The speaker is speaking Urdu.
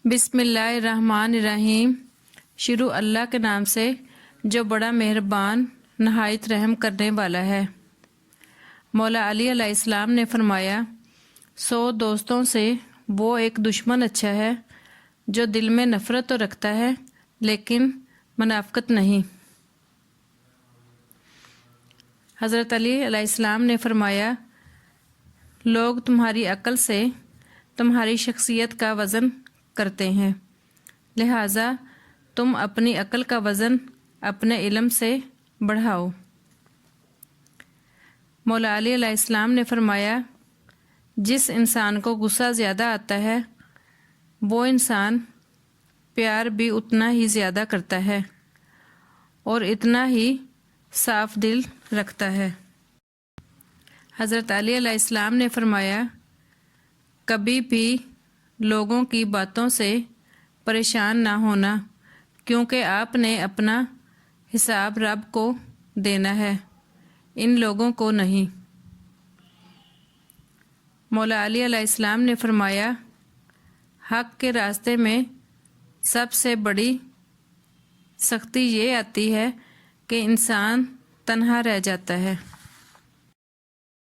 بسم اللہ الرحمن الرحیم۔ شروع اللہ کے نام سے جو بڑا مہربان نہایت رحم کرنے والا ہے۔ مولا علی علیہ السلام نے فرمایا، 100 دوستوں سے وہ ایک دشمن اچھا ہے جو دل میں نفرت تو رکھتا ہے لیکن منافقت نہیں۔ حضرت علی علیہ السلام نے فرمایا، لوگ تمہاری عقل سے تمہاری شخصیت کا وزن کرتے ہیں، لہٰذا تم اپنی عقل کا وزن اپنے علم سے بڑھاؤ۔ مولا علی علیہ السلام نے فرمایا، جس انسان کو غصہ زیادہ آتا ہے وہ انسان پیار بھی اتنا ہی زیادہ کرتا ہے اور اتنا ہی صاف دل رکھتا ہے۔ حضرت علی علیہ السلام نے فرمایا، کبھی بھی لوگوں کی باتوں سے پریشان نہ ہونا، کیونکہ آپ نے اپنا حساب رب کو دینا ہے، ان لوگوں کو نہیں۔ مولا علی علیہ السلام نے فرمایا، حق کے راستے میں سب سے بڑی سختی یہ آتی ہے کہ انسان تنہا رہ جاتا ہے۔